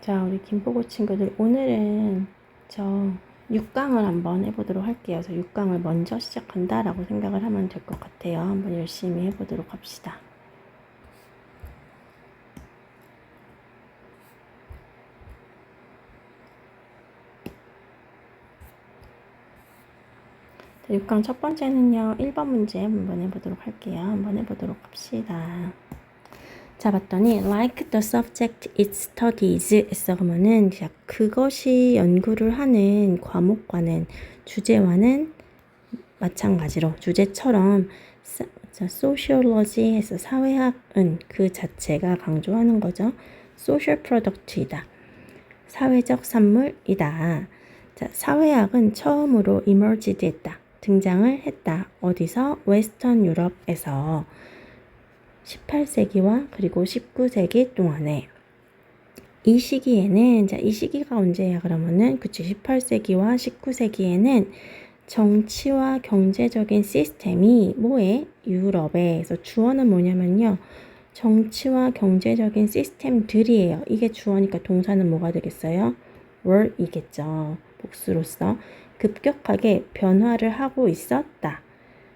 자, 우리 김포고 친구들, 오늘은 저 6강을 한번 해보도록 할게요. 그래서 6강을 먼저 시작한다라고 생각을 하면 될 것 같아요. 한번 열심히 해보도록 합시다. 자, 6강 첫 번째는요, 1번 문제 한번 해보도록 할게요. 한번 해보도록 합시다. 자, 봤더니 like the subject it studies 했어. 그러면은 그것이 연구를 하는 과목과는, 주제와는 마찬가지로 주제처럼 sociology에서 사회학은 그 자체가 강조하는 거죠. social product이다. 사회적 산물이다. 자, 사회학은 처음으로 emerged 했다. 등장을 했다. 어디서? 웨스턴 유럽에서 18세기와 그리고 19세기 동안에. 이 시기에는, 자, 이 시기가 언제야? 그러면은, 그치, 18세기와 19세기에는 정치와 경제적인 시스템이 뭐에? 유럽에서. 주어는 뭐냐면요, 정치와 경제적인 시스템들이에요. 이게 주어니까 동사는 뭐가 되겠어요? were이겠죠. 복수로서 급격하게 변화를 하고 있었다.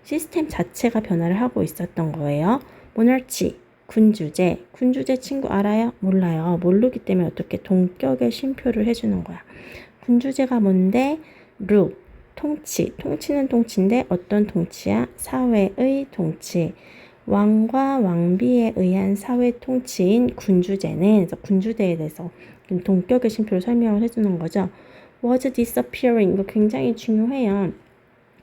시스템 자체가 변화를 하고 있었던 거예요. 모널치, 군주제. 군주제 친구 알아요? 몰라요. 모르기 때문에 어떻게 동격의 쉼표를 해주는 거야. 군주제가 뭔데? 루, 통치. 통치는 통치인데 어떤 통치야? 사회의 통치. 왕과 왕비에 의한 사회 통치인 군주제는, 그래서 군주제에 대해서 동격의 쉼표를 설명을 해주는 거죠. was disappearing. 이거 굉장히 중요해요.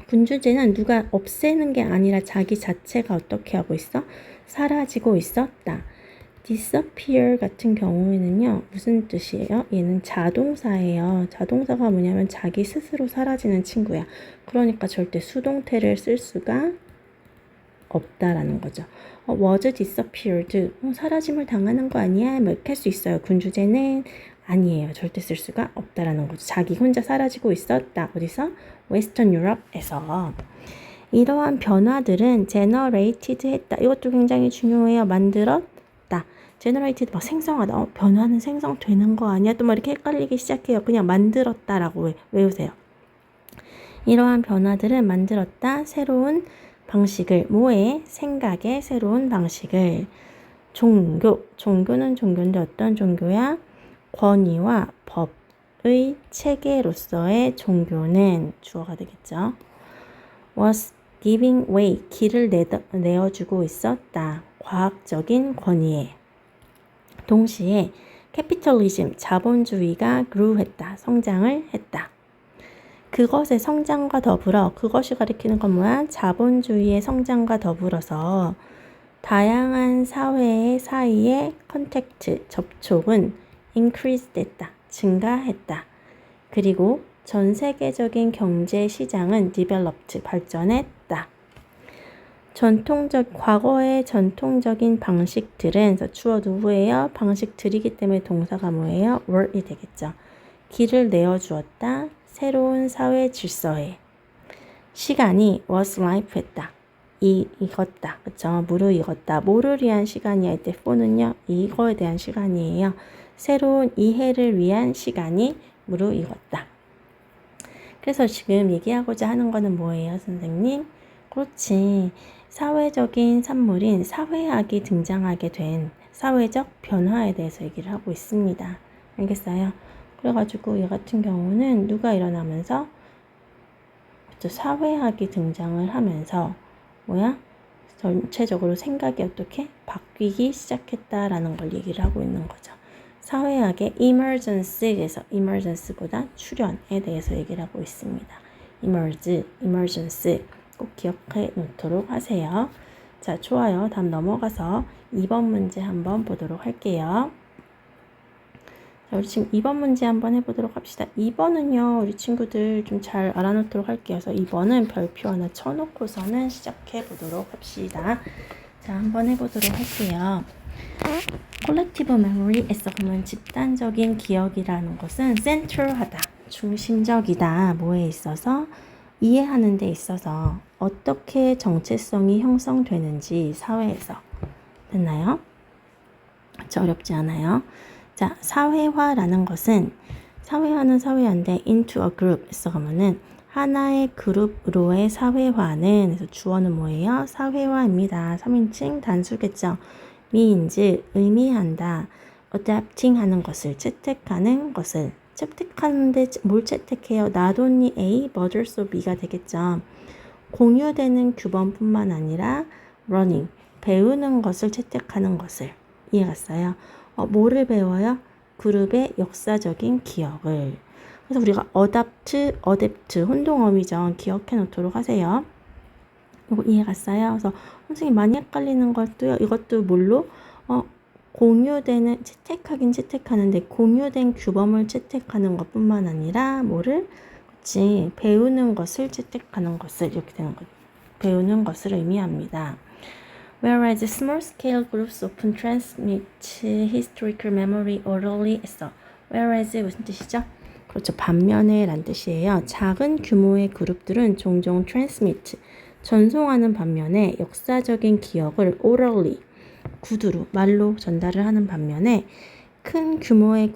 군주제는 누가 없애는 게 아니라 자기 자체가 어떻게 하고 있어? 사라지고 있었다. disappear 같은 경우에는요, 무슨 뜻이에요? 얘는 자동사예요. 자동사가 뭐냐면 자기 스스로 사라지는 친구야. 그러니까 절대 수동태를 쓸 수가 없다라는 거죠. was disappeared. 사라짐을 당하는 거 아니야? 뭐 이렇게 할 수 있어요. 군주제는 아니에요. 절대 쓸 수가 없다라는 거죠. 자기 혼자 사라지고 있었다. 어디서? 웨스턴 유럽에서. 이러한 변화들은 generated 했다. 이것도 굉장히 중요해요. 만들었다. generated 막 생성하다. 변화는 생성되는 거 아니야? 또 막 이렇게 헷갈리기 시작해요. 그냥 만들었다라고 외우세요. 이러한 변화들은 만들었다. 새로운 방식을, 뭐에? 생각의 새로운 방식을. 종교는 종교인데 어떤 종교야? 권위와 법의 체계로서의 종교는 주어가 되겠죠. was giving way, 길을 내어주고 있었다. 과학적인 권위에. 동시에 capitalism, 자본주의가 grew 했다. 성장을 했다. 그것의 성장과 더불어, 그것이 가리키는 건 뭐야? 자본주의의 성장과 더불어서 다양한 사회의 사이의 컨택트, 접촉은 increase 됐다. 증가했다. 그리고 전 세계적인 경제 시장은 developed, 발전했다. 과거의 전통적인 방식들은, 주어 누구예요? 방식들이기 때문에 동사가 뭐예요? were이 되겠죠. 길을 내어주었다. 새로운 사회 질서에. 시간이 was life 했다. 익었다. 그쵸? 무르익었다. 뭐를 위한 시간이야? 이때 for는요, 이거에 대한 시간이에요. 새로운 이해를 위한 시간이 무르익었다. 그래서 지금 얘기하고자 하는 거는 뭐예요, 선생님? 그렇지. 사회적인 산물인 사회학이 등장하게 된 사회적 변화에 대해서 얘기를 하고 있습니다. 알겠어요? 그래가지고 얘 같은 경우는 누가 일어나면서 사회학이 등장을 하면서 뭐야? 전체적으로 생각이 어떻게 바뀌기 시작했다라는 걸 얘기를 하고 있는 거죠. 사회학의 emergence에서, emergence보다 출현에 대해서 얘기를 하고 있습니다. emergence 꼭 기억해 놓도록 하세요. 자, 좋아요. 다음 넘어가서 2번 문제 한번 보도록 할게요. 자, 우리 지금 2번 문제 한번 해보도록 합시다. 2번은요, 우리 친구들 좀 잘 알아놓도록 할게요. 그래서 2번은 별표 하나 쳐놓고서는 시작해 보도록 합시다. 자, 한번 해보도록 할게요. collective memory에서 그러면 집단적인 기억이라는 것은 central하다, 중심적이다. 뭐에 있어서? 이해하는 데 있어서 어떻게 정체성이 형성되는지 사회에서. 됐나요? 어렵지 않아요? 자, 사회화라는 것은 사회화는 사회화인데 into a group 써가면은 하나의 그룹으로의 사회화는 그래서 주어는 뭐예요? 사회화입니다. 3인칭 단수겠죠. means 의미한다. adapting 하는 것을 채택하는 것을 채택하는데 뭘 채택해요? not only A but also B가 되겠죠. 공유되는 규범뿐만 아니라 learning 배우는 것을 채택하는 것을 이해갔어요? 뭐를 배워요? 그룹의 역사적인 기억을. 그래서 우리가 adapt 혼동어휘죠. 기억해 놓도록 하세요. 이거 이해갔어요? 그래서 선생님 많이 헷갈리는 것도요. 이것도 뭘로? 공유되는 채택하긴 채택하는데 공유된 규범을 채택하는 것뿐만 아니라 뭐를? 그치, 배우는 것을 채택하는 것을 이렇게 되는 거죠. 배우는 것을 의미합니다. Whereas small-scale groups often transmit historical memory orally 했어. Whereas 무슨 뜻이죠? 그렇죠. 반면에 란 뜻이에요. 작은 규모의 그룹들은 종종 transmit, 전송하는 반면에 역사적인 기억을 orally, 구두로, 말로 전달을 하는 반면에 큰 규모의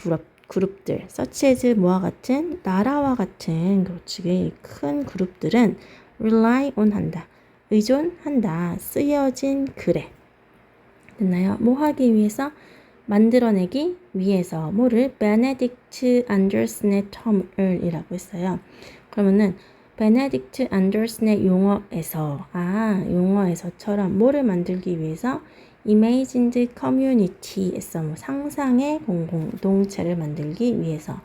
그룹들, such as 뭐와 같은, 나라와 같은, 그렇지, 큰 그룹들은 rely on 한다. 의존한다. 쓰여진 글에. 됐나요? 뭐 하기 위해서? 만들어내기 위해서. 뭐를? 베네딕트 안더슨의 텀을 이라고 했어요. 그러면은 베네딕트 안더슨의 용어에서처럼 뭐를 만들기 위해서? imagined community에서 상상의 공동체를 만들기 위해서.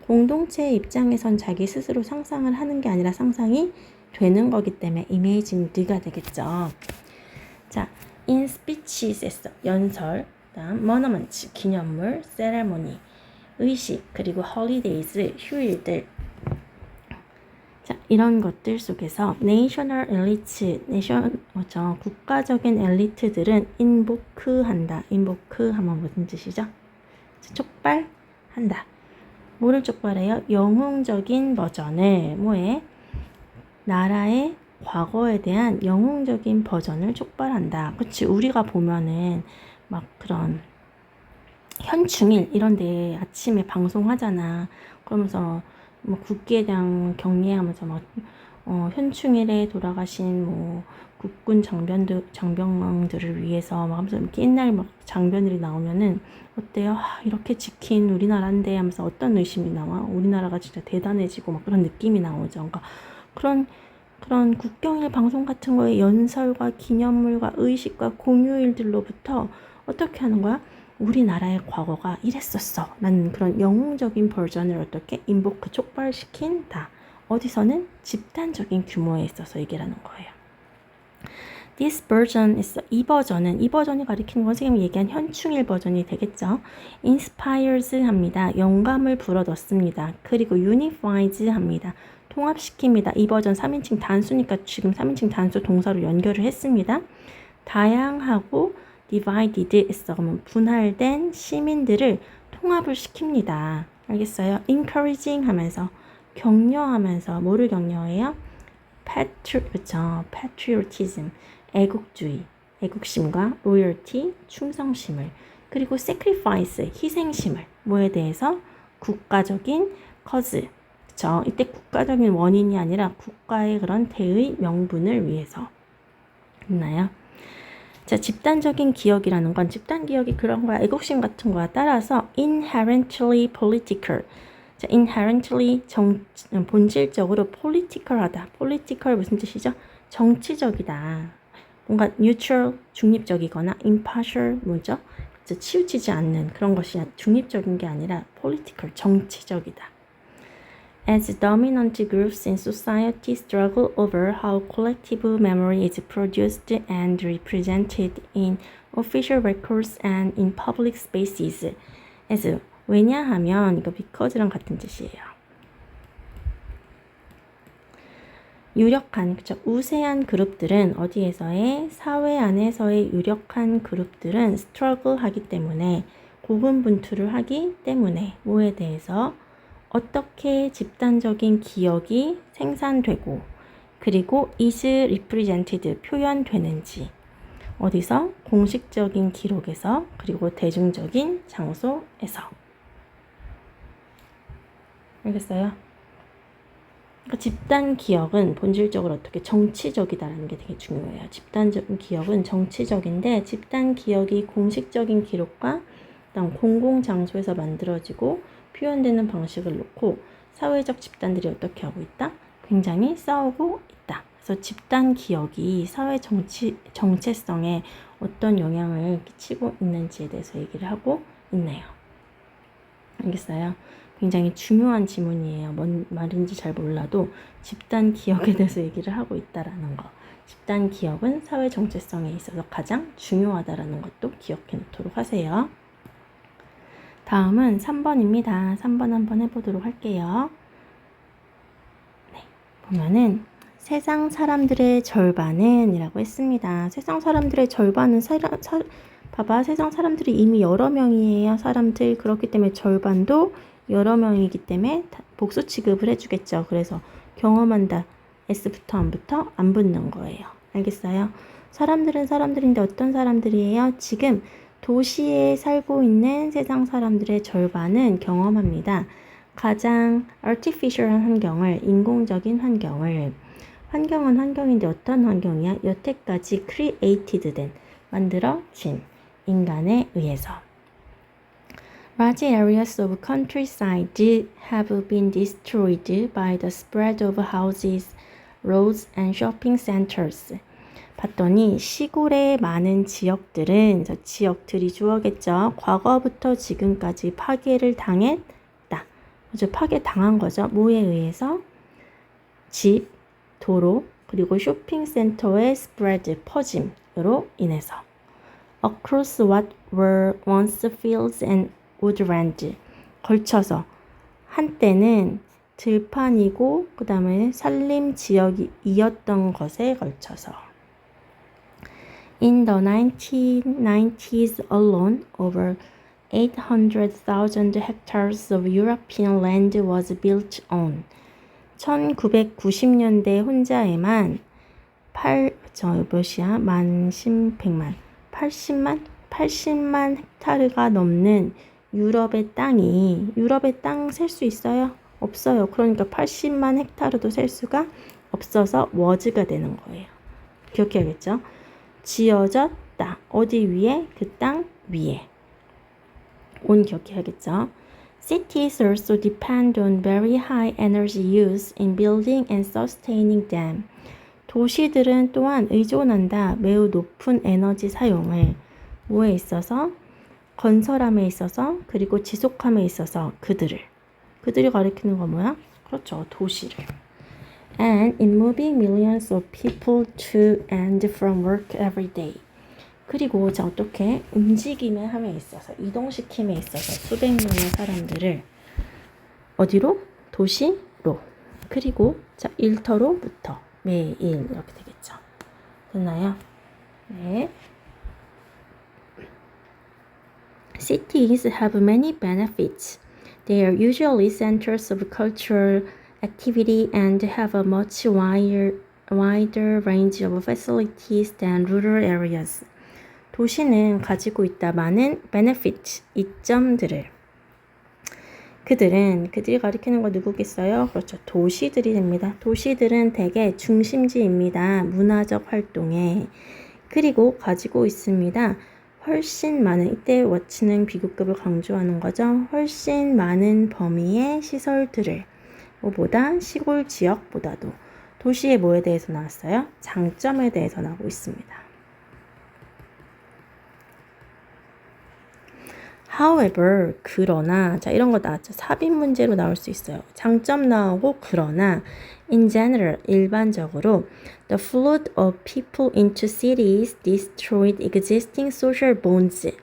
공동체의 입장에선 자기 스스로 상상을 하는 게 아니라 상상이 되는 거기 때문에 imagined가 되겠죠. 자, in speeches에서 연설, 다음 monument, 기념물, ceremony, 의식, 그리고 holidays, 휴일들. 자, 이런 것들 속에서 national elites, 국가적인 엘리트들은 invoke한다. invoke 하면 무슨 뜻이죠? 촉발한다. 뭐를 촉발해요? 영웅적인 버전을 뭐에? 나라의 과거에 대한 영웅적인 버전을 촉발한다. 그치? 우리가 보면은 막 그런 현충일 이런 데 아침에 방송하잖아. 그러면서 뭐 국기에 대한 경례하면서 막 현충일에 돌아가신 뭐 국군 장병들을 위해서 막 하면서 이렇게 옛날 막 장면들이 나오면은 어때요? 이렇게 지킨 우리나라인데 하면서 어떤 의심이 나와? 우리나라가 진짜 대단해지고 막 그런 느낌이 나오죠. 그러니까 그런 국경일 방송 같은 거에 연설과 기념물과 의식과 공휴일들로부터 어떻게 하는 거야? 우리나라의 과거가 이랬었어 라는 그런 영웅적인 버전을 어떻게 인보크 촉발시킨다. 어디서는 집단적인 규모에 있어서 얘기라는 거예요. This version 있어. 이 버전이 가리키는 건 선생님이 얘기한 현충일 버전이 되겠죠. Inspires 합니다. 영감을 불어넣습니다. 그리고 unifies 합니다. 통합시킵니다. 이 버전 3인칭 단수니까 지금 3인칭 단수 동사로 연결을 했습니다. 다양하고 divided 했어. 그러면 분할된 시민들을 통합을 시킵니다. 알겠어요? encouraging 하면서 격려하면서 뭐를 격려해요? patriotism, 애국주의, 애국심과 loyalty, 충성심을 그리고 sacrifice, 희생심을 뭐에 대해서? 국가적인 cause, 그쵸? 이때 국가적인 원인이 아니라 국가의 그런 대의 명분을 위해서. 있나요? 자, 집단적인 기억이라는 건 집단 기억이 그런 거야. 애국심 같은 거야. 따라서 inherently political. 자, inherently 본질적으로 political하다. political 무슨 뜻이죠? 정치적이다. 뭔가 neutral 중립적이거나 impartial 뭐죠? 치우치지 않는 그런 것이 중립적인 게 아니라 political 정치적이다. As dominant groups in society struggle over how collective memory is produced and represented in official records and in public spaces. As 왜냐하면 이거 because랑 같은 뜻이에요. 유력한, 그쵸? 우세한 그룹들은 어디에서의? 사회 안에서의 유력한 그룹들은 struggle 하기 때문에 고군분투를 하기 때문에 뭐에 대해서? 어떻게 집단적인 기억이 생산되고 그리고 is represented 표현되는지 어디서? 공식적인 기록에서 그리고 대중적인 장소에서 알겠어요? 그러니까 집단 기억은 본질적으로 어떻게 정치적이다라는 게 되게 중요해요. 집단적인 기억은 정치적인데 집단 기억이 공식적인 기록과 그다음 공공 장소에서 만들어지고 표현되는 방식을 놓고 사회적 집단들이 어떻게 하고 있다? 굉장히 싸우고 있다. 그래서 집단 기억이 사회 정체성에 어떤 영향을 끼치고 있는지에 대해서 얘기를 하고 있네요. 알겠어요? 굉장히 중요한 지문이에요. 뭔 말인지 잘 몰라도 집단 기억에 대해서 얘기를 하고 있다라는 거. 집단 기억은 사회 정체성에 있어서 가장 중요하다라는 것도 기억해 놓도록 하세요. 다음은 3번입니다. 3번 한번 해보도록 할게요. 네, 보면은 세상 사람들의 절반은 이라고 했습니다. 세상 사람들의 절반은 봐봐, 세상 사람들이 이미 여러 명이에요. 사람들. 그렇기 때문에 절반도 여러 명이기 때문에 복수 취급을 해주겠죠. 그래서 경험한다. S부터 안 붙는 거예요. 알겠어요? 사람들은 사람들인데 어떤 사람들이에요? 지금 도시에 살고 있는 세상 사람들의 절반은 경험합니다. 가장 artificial한 환경을, 인공적인 환경을. 환경은 환경인데 어떤 환경이야? 여태까지 created 된, 만들어진 인간에 의해서. Large areas of countryside have been destroyed by the spread of houses, roads and shopping centers. 봤더니 시골의 많은 지역들은, 저 지역들이 주어겠죠. 과거부터 지금까지 파괴를 당했다. 그죠? 파괴당한 거죠. 뭐에 의해서? 집, 도로, 그리고 쇼핑센터의 spread, 퍼짐으로 인해서. Across what were once fields and woodland, 걸쳐서 한때는 들판이고 그 다음에 산림 지역이었던 것에 걸쳐서. In the 1990s alone, over 800,000 hectares of European land was built on. 1990년대 혼자에만 80만 헥타르가 넘는 유럽의 땅 셀 수 있어요? 없어요. 그러니까 80만 헥타르도 셀 수가 없어서 was가 되는 거예요. 기억해야겠죠? 지어졌다. 어디 위에? 그 땅 위에. 온 기억해야겠죠? Cities also depend on very high energy use in building and sustaining them. 도시들은 또한 의존한다. 매우 높은 에너지 사용을. 뭐에 있어서? 건설함에 있어서, 그리고 지속함에 있어서 그들이 가리키는 건 뭐야? 그렇죠. 도시를. And in moving millions of people to and from work every day. 그리고 자, 어떻게 움직임의 함에 있어서, 이동시킴에 있어서 수백 명의 사람들을 어디로? 도시로. 그리고 자, 일터로부터 매일 이렇게 되겠죠. 됐나요? 네. Cities have many benefits. They are usually centers of cultural activity and have a much wider range of facilities than rural areas. 도시는 가지고 있다 많은 benefit, 이점들을. 그들이 가리키는 거 누구겠어요? 그렇죠. 도시들이 됩니다. 도시들은 대개 중심지입니다. 문화적 활동에. 그리고 가지고 있습니다. 훨씬 많은, 이때 what는 비교급을 강조하는 거죠. 훨씬 많은 범위의 시설들을. 뭐보다? 시골 지역보다도. 도시의 뭐에 대해서 나왔어요? 장점에 대해서 나오고 있습니다. However, 그러나, 자, 이런 거 나왔죠. 삽입 문제로 나올 수 있어요. 장점 나오고, 그러나, in general, 일반적으로, the flood of people into cities destroyed existing social bonds.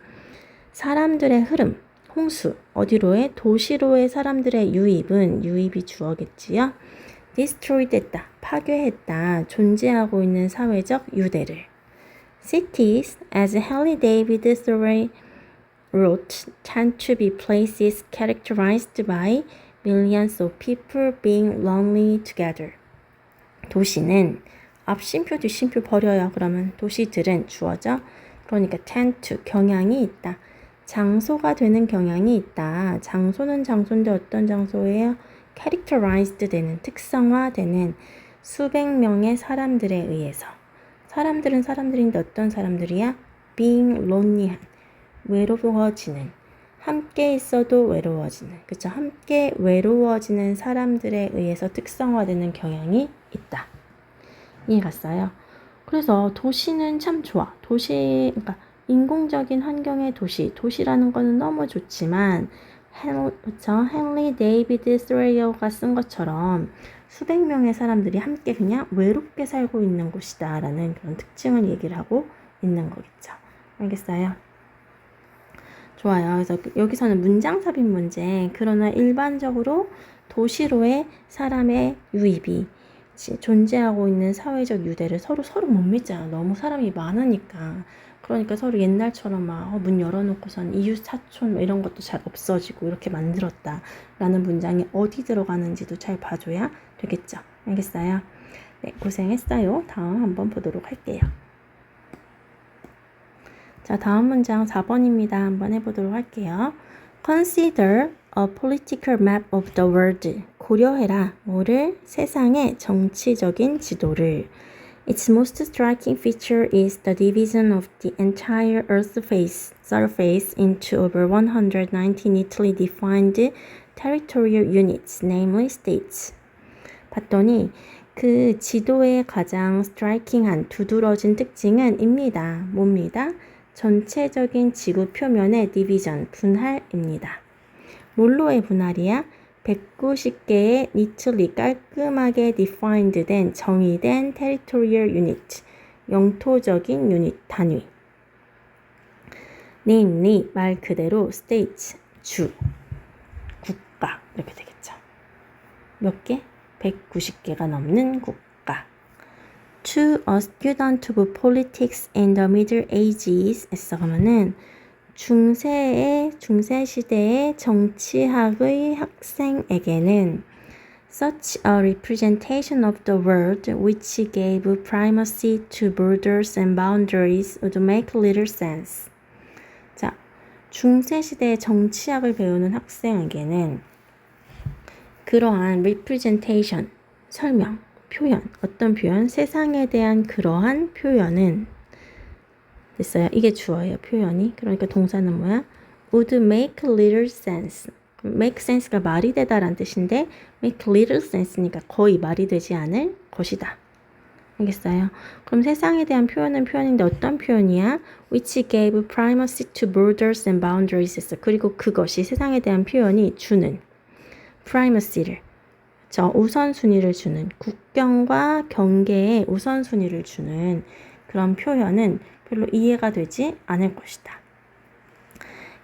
사람들의 흐름, 홍수, 어디로의? 도시로의 사람들의 유입이 주어겠지요. destroyed 했다, 파괴했다, 존재하고 있는 사회적 유대를. Cities, as Henry David Thoreau wrote, tend to be places characterized by millions of people being lonely together. 도시는 앞심표 뒷심표 버려요. 그러면 도시들은 주어져. 그러니까 tend to, 경향이 있다. 장소가 되는 경향이 있다. 장소는 장소인데 어떤 장소예요? characterized 되는, 특성화되는 수백 명의 사람들에 의해서. 사람들은 사람들인데 어떤 사람들이야? being lonely한, 외로워지는, 함께 있어도 외로워지는, 그쵸? 함께 외로워지는 사람들에 의해서 특성화되는 경향이 있다. 이해갔어요? 그래서 도시는 참 좋아. 그러니까 인공적인 환경의 도시라는 거는 너무 좋지만, 헨리 데이비드 스레이어가 쓴 것처럼 수백 명의 사람들이 함께 그냥 외롭게 살고 있는 곳이다 라는 그런 특징을 얘기를 하고 있는 거겠죠. 알겠어요? 좋아요. 그래서 여기서는 문장 삽입 문제. 그러나 일반적으로 도시로의 사람의 유입이 존재하고 있는 사회적 유대를 서로 못 믿잖아. 너무 사람이 많으니까. 그러니까 서로 옛날처럼 막 문 열어놓고선 이웃 사촌 뭐 이런 것도 잘 없어지고 이렇게 만들었다 라는 문장이 어디 들어가는지도 잘 봐줘야 되겠죠. 알겠어요? 네, 고생했어요. 다음 한번 보도록 할게요. 자, 다음 문장 4번입니다. 한번 해보도록 할게요. Consider a political map of the world. 고려해라. 뭐를? 세상의 정치적인 지도를. Its most striking feature is the division of the entire Earth's surface into over 190 neatly defined territorial units, namely states. 봤더니 그 지도의 가장 스트라이킹한, 두드러진 특징은 입니다. 뭡니다? 전체적인 지구 표면의 디비전, 분할입니다. 뭘로의 분할이야? 190개의 neatly, 깔끔하게 defined 된, 정의된 territorial unit, 영토적인 유닛, 단위. namely, 말 그대로 states, 주, 국가 이렇게 되겠죠. 몇 개? 190개가 넘는 국가. To a student of politics in the Middle Ages 에서 그러면은 중세 시대의 정치학의 학생에게는 such a representation of the world which gave primacy to borders and boundaries would make little sense. 자, 중세 시대의 정치학을 배우는 학생에게는 그러한 representation, 설명, 표현, 어떤 표현? 세상에 대한 그러한 표현은 됐어요. 이게 주어예요. 표현이. 그러니까 동사는 뭐야? would make little sense. make sense가 말이 되다라는 뜻인데 make little sense니까 거의 말이 되지 않을 것이다. 알겠어요? 그럼 세상에 대한 표현은 표현인데 어떤 표현이야? which gave primacy to borders and boundaries 했어. 그리고 그것이 세상에 대한 표현이 주는 primacy를, 우선순위를 주는, 국경과 경계에 우선순위를 주는 그런 표현은 별로 이해가 되지 않을 것이다.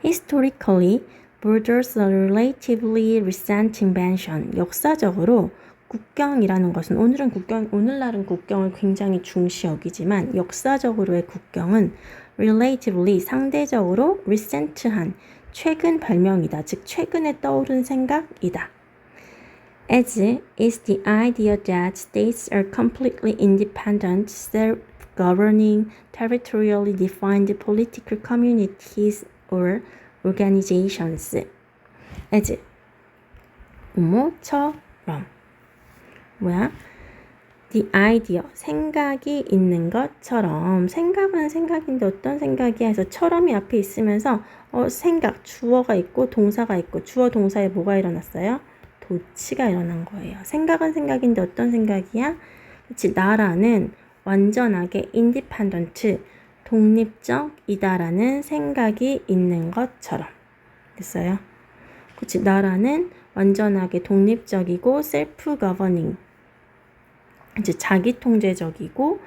Historically, borders are relatively recent invention. 역사적으로 국경이라는 것은 오늘날은 국경을 굉장히 중시 여기지만 역사적으로의 국경은 relatively, 상대적으로 recent한, 최근 발명이다. 즉 최근에 떠오른 생각이다. As is the idea that states are completely independent, self-governing, territorially defined political communities or organizations. As, 뭐처럼. 뭐야? The idea, 생각이 있는 것처럼. 생각은 생각인데 어떤 생각이야 해서 처럼이 앞에 있으면서 생각, 주어가 있고 동사가 있고 주어 동사에 뭐가 일어났어요? 도치가 일어난 거예요. 생각은 생각인데 어떤 생각이야? 그치, 나라는 완전하게 independent, 독립적이다라는 생각이 있는 것처럼. 됐어요? 그치, 나라는 완전하게 독립적이고 self-governing, 이제 자기 통제적이고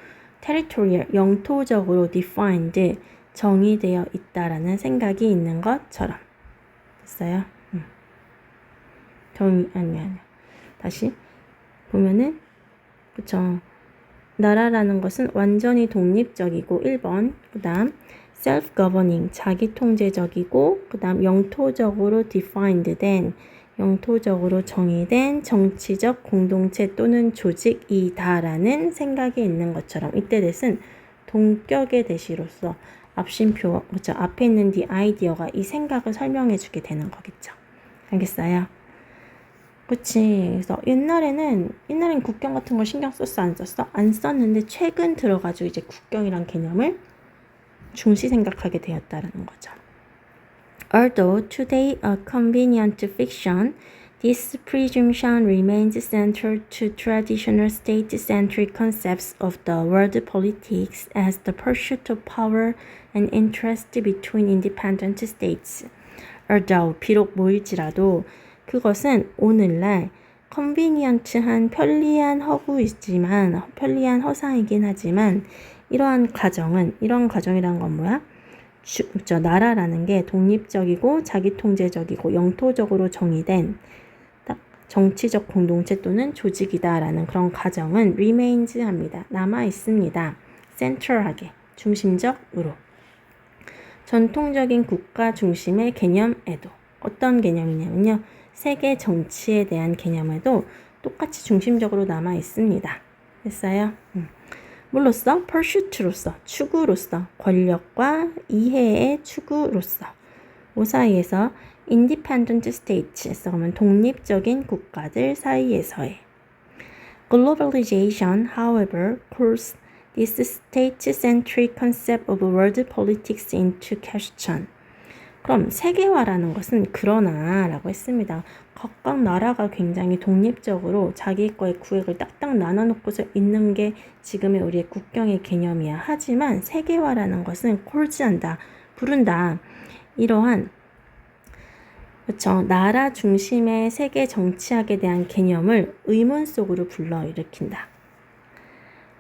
territorial, 영토적으로 defined, 정의되어 있다라는 생각이 있는 것처럼. 됐어요? 아니. 다시 보면은, 그쵸. 나라라는 것은 완전히 독립적이고 1번, 그 다음 self-governing, 자기 통제적이고, 그 다음 영토적으로 defined 된, 영토적으로 정의된 정치적 공동체 또는 조직이다라는 생각이 있는 것처럼. 이때 that은 동격의 대시로서 앞심표, 그렇죠? 앞에 있는 the idea가 이 생각을 설명해 주게 되는 거겠죠. 알겠어요? 그치. 그래서 옛날엔 국경 같은 걸 신경 썼어, 안 썼어? 안 썼는데 최근 들어가지고 이제 국경이란 개념을 중시 생각하게 되었다라는 거죠. Although today a convenient fiction, this presumption remains central to traditional state-centric concepts of the world politics as the pursuit of power and interest between independent states. Although, 비록 뭐일지라도 그것은 오늘날 컨비니언트한 편리한 허구이지만 편리한 허상이긴 하지만 이런 가정이란 건 뭐야? 나라라는 게 독립적이고 자기통제적이고 영토적으로 정의된 딱 정치적 공동체 또는 조직이다라는 그런 가정은 remains 합니다. 남아있습니다. central하게, 중심적으로. 전통적인 국가 중심의 개념에도 어떤 개념이냐면요. 세계 정치에 대한 개념에도 똑같이 중심적으로 남아있습니다. 됐어요? 물로써 pursuit로서, 추구로서, 권력과 이해의 추구로서, 그 사이에서 independent states에서 그러면 독립적인 국가들 사이에서의 globalization, however, calls this state-centric concept of world politics into question. 그럼 세계화라는 것은 그러나 라고 했습니다. 각각 나라가 굉장히 독립적으로 자기 거의 구획을 딱딱 나눠놓고서 있는 게 지금의 우리의 국경의 개념이야. 하지만 세계화라는 것은 콜즈한다, 부른다. 이러한 그렇죠. 나라 중심의 세계 정치학에 대한 개념을 의문 속으로 불러일으킨다.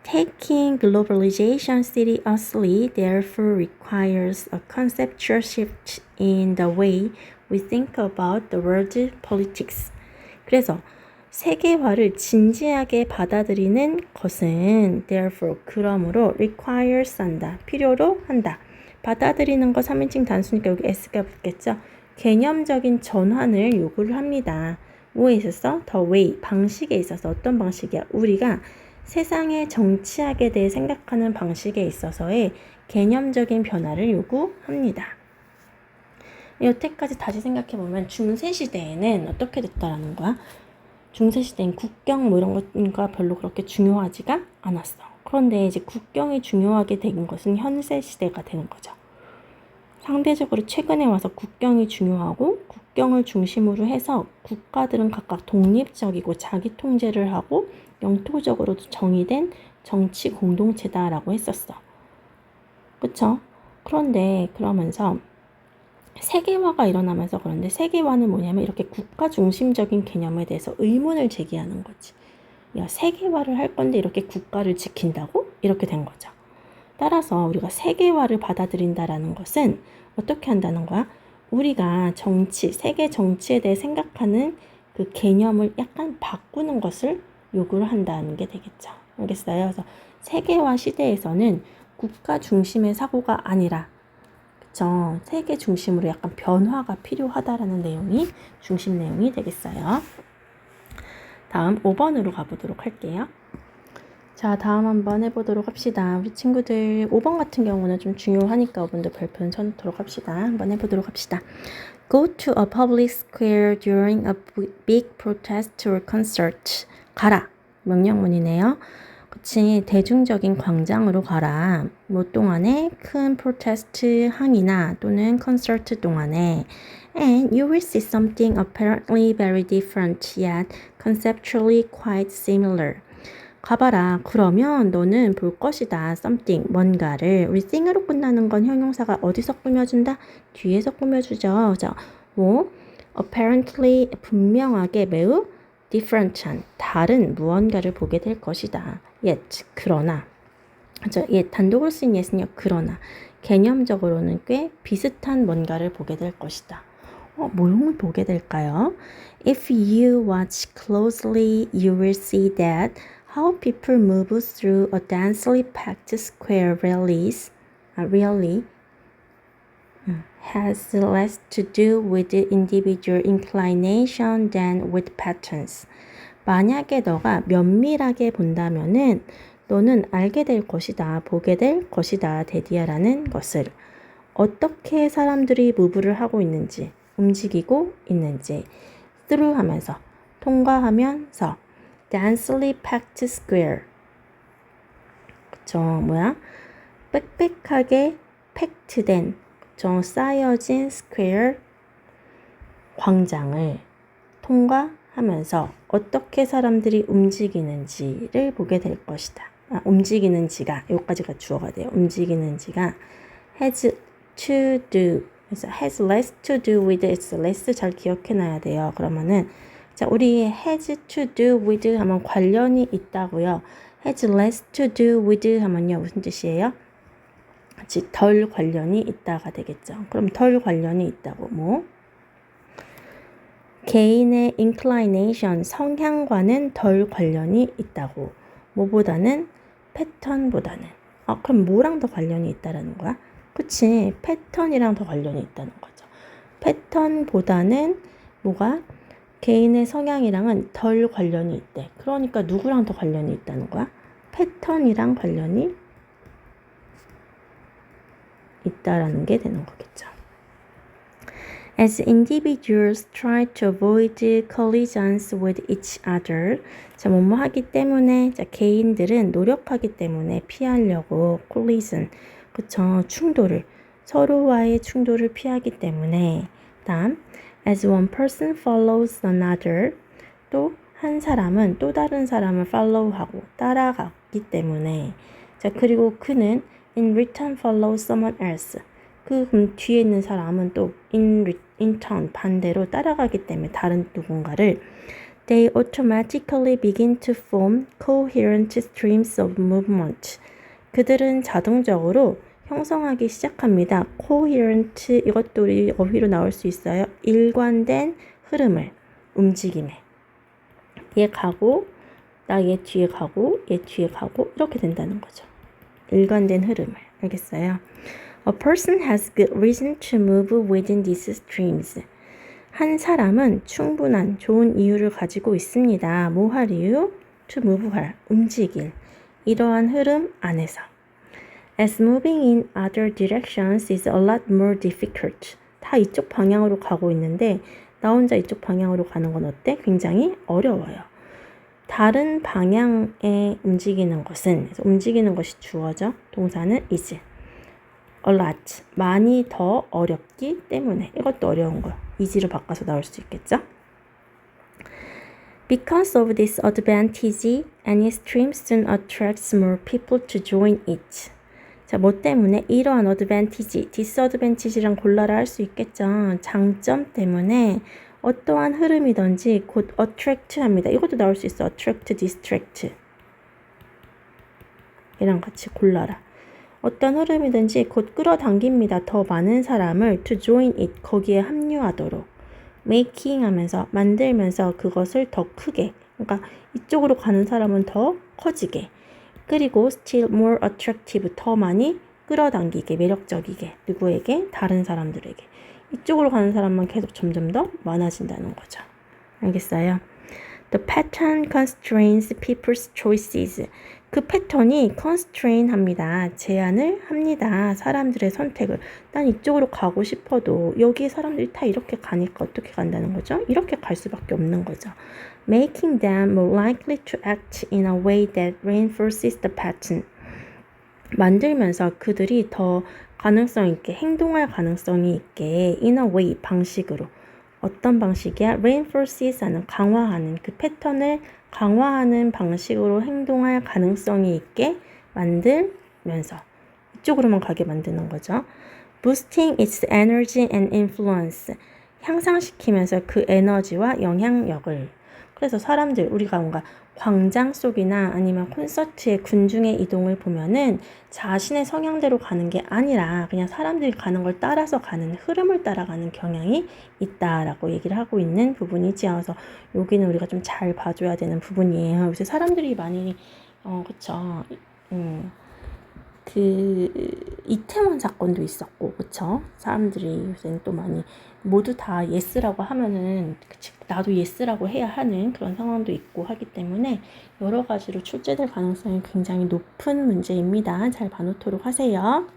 Taking globalization seriously therefore requires a conceptual shift in the way we think about the world politics. 그래서 세계화를 진지하게 받아들이는 것은 therefore 그러므로 requires 한다, 필요로 한다. 받아들이는 거 3인칭 단수니까 여기 s가 붙겠죠. 개념적인 전환을 요구를 합니다. 뭐에 있어서? The way, 방식에 있어서. 어떤 방식이야? 우리가 세상의 정치학에 대해 생각하는 방식에 있어서의 개념적인 변화를 요구합니다. 여태까지 다시 생각해보면 중세시대에는 어떻게 됐다라는 거야? 중세시대엔 국경 뭐 이런 거가 별로 그렇게 중요하지가 않았어. 그런데 이제 국경이 중요하게 된 것은 현세시대가 되는 거죠. 상대적으로 최근에 와서 국경이 중요하고 국경을 중심으로 해서 국가들은 각각 독립적이고 자기 통제를 하고 영토적으로도 정의된 정치 공동체다라고 했었어. 그쵸? 그런데 그러면서 세계화가 일어나면서 그런데 세계화는 뭐냐면 이렇게 국가 중심적인 개념에 대해서 의문을 제기하는 거지. 야, 세계화를 할 건데 이렇게 국가를 지킨다고? 이렇게 된 거죠. 따라서 우리가 세계화를 받아들인다라는 것은 어떻게 한다는 거야? 우리가 정치, 세계 정치에 대해 생각하는 그 개념을 약간 바꾸는 것을 요구를 한다는 게 되겠죠. 알겠어요? 그래서 세계화 시대에서는 국가 중심의 사고가 아니라 그쵸? 세계 중심으로 약간 변화가 필요하다라는 내용이 중심 내용이 되겠어요. 다음 5번으로 가보도록 할게요. 자, 다음 한번 해보도록 합시다. 우리 친구들 5번 같은 경우는 좀 중요하니까 5번도 별표는 쳐놓도록 합시다. 한번 해보도록 합시다. Go to a public square during a big protest or concert. 가라. 명령문이네요. 그치, 대중적인 광장으로 가라. 뭐 동안에 큰 프로테스트 항이나 또는 콘서트 동안에 And you will see something apparently very different yet conceptually quite similar. 가봐라. 그러면 너는 볼 것이다. something, 뭔가를. 우리 thing으로 끝나는 건 형용사가 어디서 꾸며준다? 뒤에서 꾸며주죠. 그죠? 뭐 apparently, 분명하게 매우 different한, 다른 무언가를 보게 될 것이다. yet, 그러나. 그죠? yet, 단독을 쓴 yet은요. 그러나. 개념적으로는 꽤 비슷한 뭔가를 보게 될 것이다. 뭐를 보게 될까요? If you watch closely, you will see that how people move through a densely packed square really has less to do with individual inclination than with patterns. 만약에 너가 면밀하게 본다면은 너는 알게 될 것이다, 보게 될 것이다, 데디아라는 것을. 어떻게 사람들이 무브를 하고 있는지, 움직이고 있는지 through 하면서 통과하면서 densely packed square. 그쵸, 뭐야? 빽빽하게 팩트된, 그쵸, 쌓여진 square 광장을 통과하면서 어떻게 사람들이 움직이는지를 보게 될 것이다. 움직이는지가, 여기까지가 주어가 돼요. 움직이는지가 has to do, 그래서 has less to do with, it's less 잘 기억해놔야 돼요. 그러면은 자, 우리 has to do with 하면 관련이 있다고요. has less to do with 하면요 무슨 뜻이에요? 같이 덜 관련이 있다가 되겠죠. 그럼 덜 관련이 있다고 뭐? 개인의 inclination, 성향과는 덜 관련이 있다고. 뭐보다는? 패턴보다는. 그럼 뭐랑 더 관련이 있다라는 거야? 그치, 패턴이랑 더 관련이 있다는 거죠. 패턴보다는 뭐가? 개인의 성향이랑은 덜 관련이 있대. 그러니까 누구랑 더 관련이 있다는 거야? 패턴이랑 관련이 있다라는 게 되는 거겠죠. As individuals try to avoid collisions with each other. 자, 뭐뭐 하기 때문에, 자, 개인들은 노력하기 때문에 피하려고 collision, 그쵸, 충돌을, 서로와의 충돌을 피하기 때문에. 다음, as one person follows another. 또 한 사람은 또 다른 사람을 follow하고 따라가기 때문에. 자, 그리고 그는 in return follows someone else. 그 뒤에 있는 사람은 또 in turn 반대로 따라가기 때문에 다른 누군가를 they automatically begin to form coherent streams of movement. 그들은 자동적으로 형성하기 시작합니다. coherent, 이것도 우리 어휘로 나올 수 있어요. 일관된 흐름을, 움직임에. 얘 가고 나 얘 뒤에 가고 얘 뒤에 가고 이렇게 된다는 거죠. 일관된 흐름을. 알겠어요? A person has good reason to move within these streams. 한 사람은 충분한 좋은 이유를 가지고 있습니다. 뭐 할 이유? To move 할, 움직일. 이러한 흐름 안에서. As moving in other directions is a lot more difficult. 다 이쪽 방향으로 가고 있는데 나 혼자 이쪽 방향으로 가는 건 어때? 굉장히 어려워요. 다른 방향에 움직이는 것은, 그래서 움직이는 것이 주어져. 동사는 is. A lot, 많이 더 어렵기 때문에. 이것도 어려운 거 easy로 바꿔서 나올 수 있겠죠? Because of this advantage, any stream soon attracts more people to join it. 자, 뭐 때문에? 이러한 advantage, disadvantage랑 골라라 할 수 있겠죠. 장점 때문에 어떠한 흐름이든지 곧 attract 합니다. 이것도 나올 수 있어. attract, distract. 얘랑 같이 골라라. 어떤 흐름이든지 곧 끌어당깁니다. 더 많은 사람을 to join it, 거기에 합류하도록. making 하면서, 만들면서 그것을 더 크게. 그러니까 이쪽으로 가는 사람은 더 커지게. 그리고 still more attractive, 더 많이 끌어당기게, 매력적이게. 누구에게? 다른 사람들에게. 이쪽으로 가는 사람만 계속 점점 더 많아진다는 거죠. 알겠어요? The pattern constrains people's choices. 그 패턴이 constrain 합니다. 제한을 합니다. 사람들의 선택을. 난 이쪽으로 가고 싶어도 여기 사람들이 다 이렇게 가니까 어떻게 간다는 거죠? 이렇게 갈 수밖에 없는 거죠. Making them more likely to act in a way that reinforces the pattern. 만들면서 그들이 더 가능성 있게, 행동할 가능성이 있게 in a way, 방식으로. 어떤 방식이야? reinforces 하는, 강화하는, 그 패턴을 강화하는 방식으로 행동할 가능성이 있게 만들면서 이쪽으로만 가게 만드는 거죠. boosting its energy and influence. 향상시키면서 그 에너지와 영향력을. 그래서 사람들, 우리가 뭔가 광장 속이나 아니면 콘서트의 군중의 이동을 보면은 자신의 성향대로 가는 게 아니라 그냥 사람들이 가는 걸 따라서 가는, 흐름을 따라가는 경향이 있다라고 얘기를 하고 있는 부분이지. 그래서 여기는 우리가 좀 잘 봐줘야 되는 부분이에요. 요새 사람들이 많이 그쵸, 이태원 사건도 있었고, 그쵸? 사람들이 요새는 또 많이 모두 다 예스라고 하면은 나도 예스라고 해야 하는 그런 상황도 있고 하기 때문에 여러 가지로 출제될 가능성이 굉장히 높은 문제입니다. 잘 봐놓도록 하세요.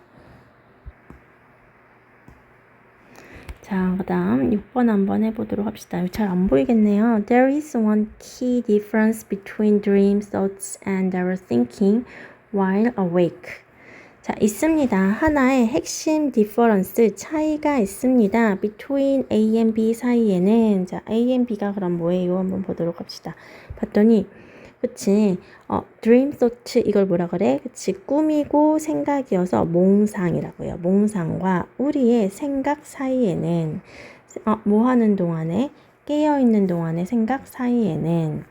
자, 그 다음 6번 한번 해보도록 합시다. 잘 안 보이겠네요. There is one key difference between dream thoughts and our thinking while awake. 자, 있습니다. 하나의 핵심 difference, 차이가 있습니다. between A and B 사이에는, 자, A and B가 그럼 뭐예요? 한번 보도록 합시다. 봤더니, 그치, dream thought, 이걸 뭐라 그래? 그치, 꿈이고 생각이어서 몽상이라고 해요. 몽상과 우리의 생각 사이에는, 뭐 하는 동안에, 깨어있는 동안의 생각 사이에는,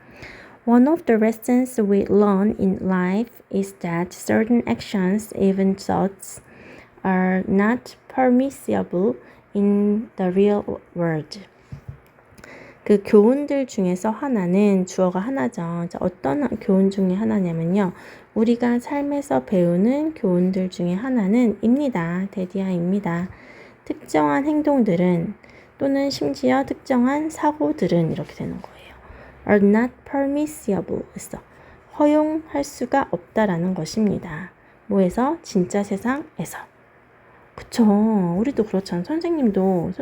One of the lessons we learn in life is that certain actions, even thoughts, are not permissible in the real world. 그 교훈들 중에서 하나는 주어가 하나죠. 자, 어떤 교훈 중에 하나냐면요. 우리가 삶에서 배우는 교훈들 중에 하나는 입니다. 데디아입니다. 특정한 행동들은 또는 심지어 특정한 사고들은 이렇게 되는 거예요. are not permissible 했어. 허용할 수가 없다라는 것입니다. 뭐에서? 진짜 세상에서. 그쵸. 우리도 그렇잖아. 선생님도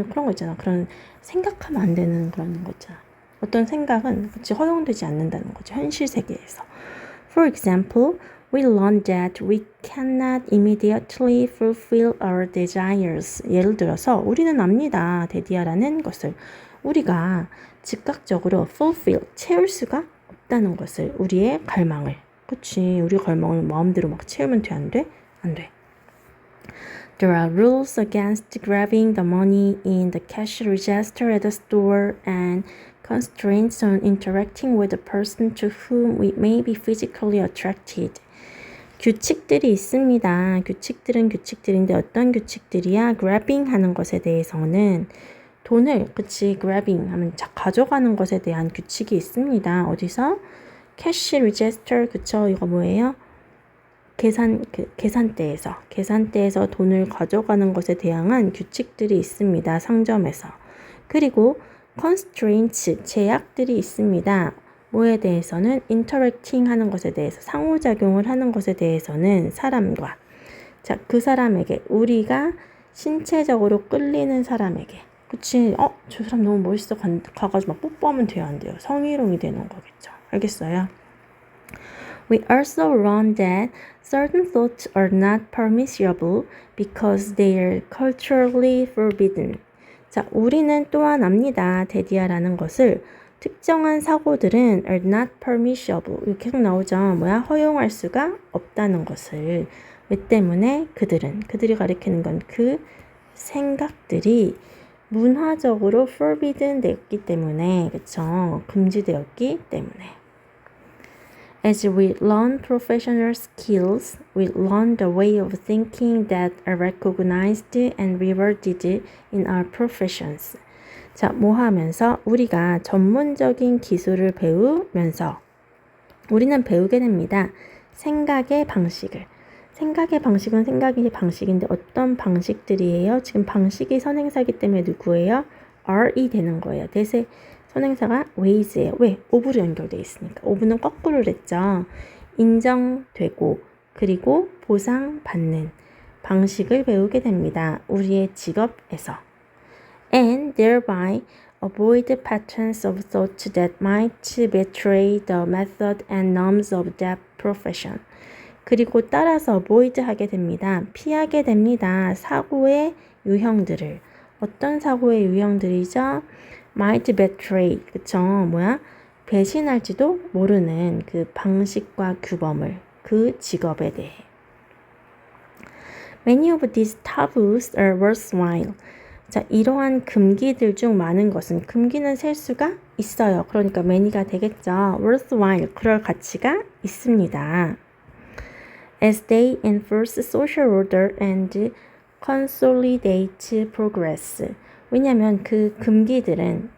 그런 거 있잖아. 그런 생각하면 안 되는 그런 거 있잖아. 어떤 생각은 그치 허용되지 않는다는 거죠. 현실 세계에서. For example, we learn that we cannot immediately fulfill our desires. 예를 들어서 우리는 압니다. 데디아라는 것을. 우리가 즉각적으로 fulfill, 채울 수가 없다는 것을, 우리의 갈망을. 그치, 우리 갈망을 마음대로 막 채우면 돼, 안 돼? 안 돼. There are rules against grabbing the money in the cash register at the store and constraints on interacting with the person to whom we may be physically attracted. 규칙들이 있습니다. 규칙들은 규칙들인데 어떤 규칙들이야? grabbing 하는 것에 대해서는 돈을, 그치, grabbing 하면 가져가는 것에 대한 규칙이 있습니다. 어디서? cash register, 그쵸, 이거 뭐예요? 계산대에서 돈을 가져가는 것에 대한 규칙들이 있습니다. 상점에서. 그리고 constraints, 제약들이 있습니다. 뭐에 대해서는 interacting 하는 것에 대해서, 상호작용을 하는 것에 대해서는 사람과, 자, 그 사람에게, 우리가 신체적으로 끌리는 사람에게, 그치, 저 사람 너무 멋있어. 가가지고 막 뽀뽀하면 돼요, 안 돼요? 성희롱이 되는 거겠죠. 알겠어요? We also learn that certain thoughts are not permissible because they are culturally forbidden. 자, 우리는 또한 압니다. 데디아라는 것을. 특정한 사고들은 are not permissible. 이렇게 계속 나오죠. 뭐야? 허용할 수가 없다는 것을. 왜 때문에? 그들이 가리키는 건 그 생각들이 문화적으로 forbidden 되었기 때문에, 그쵸? 금지되었기 때문에. As we learn professional skills, we learn the way of thinking that are recognized and rewarded in our professions. 자, 뭐 하면서? 우리가 전문적인 기술을 배우면서 우리는 배우게 됩니다. 생각의 방식을. 생각의 방식은 생각의 방식인데 어떤 방식들이에요? 지금 방식이 선행사기 때문에 누구예요? are이 되는 거예요. 대세 선행사가 ways예요. 왜? of로 연결되어 있으니까. of는 거꾸로를 했죠. 인정되고 그리고 보상받는 방식을 배우게 됩니다. 우리의 직업에서. And thereby avoid patterns of thought that might betray the method and norms of that profession. 그리고 따라서 avoid 하게 됩니다. 피하게 됩니다. 사고의 유형들을. 어떤 사고의 유형들이죠? might betray, 그쵸? 뭐야? 배신할지도 모르는 그 방식과 규범을, 그 직업에 대해. Many of these taboos are worthwhile. 자, 이러한 금기들 중 많은 것은, 금기는 셀 수가 있어요. 그러니까 many가 되겠죠. worthwhile, 그럴 가치가 있습니다. As they enforce social order and consolidate progress. 왜냐하면 그 금기들은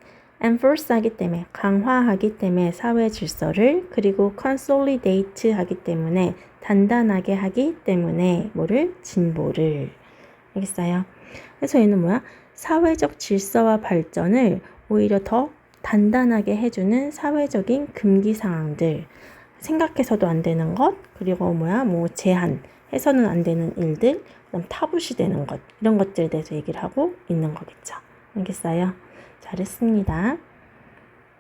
enforce 하기 때문에, 강화하기 때문에 사회 질서를, 그리고 consolidate 하기 때문에 단단하게 하기 때문에 뭐를? 진보를. 알겠어요? 그래서 얘는 뭐야? 사회적 질서와 발전을 오히려 더 단단하게 해주는 사회적인 금기 상황들. 생각해서도 안 되는 것, 그리고 뭐야? 뭐 제한, 해서는 안 되는 일들, 그다음 타부시 되는 것, 이런 것들에 대해서 얘기를 하고 있는 거겠죠. 알겠어요? 잘했습니다.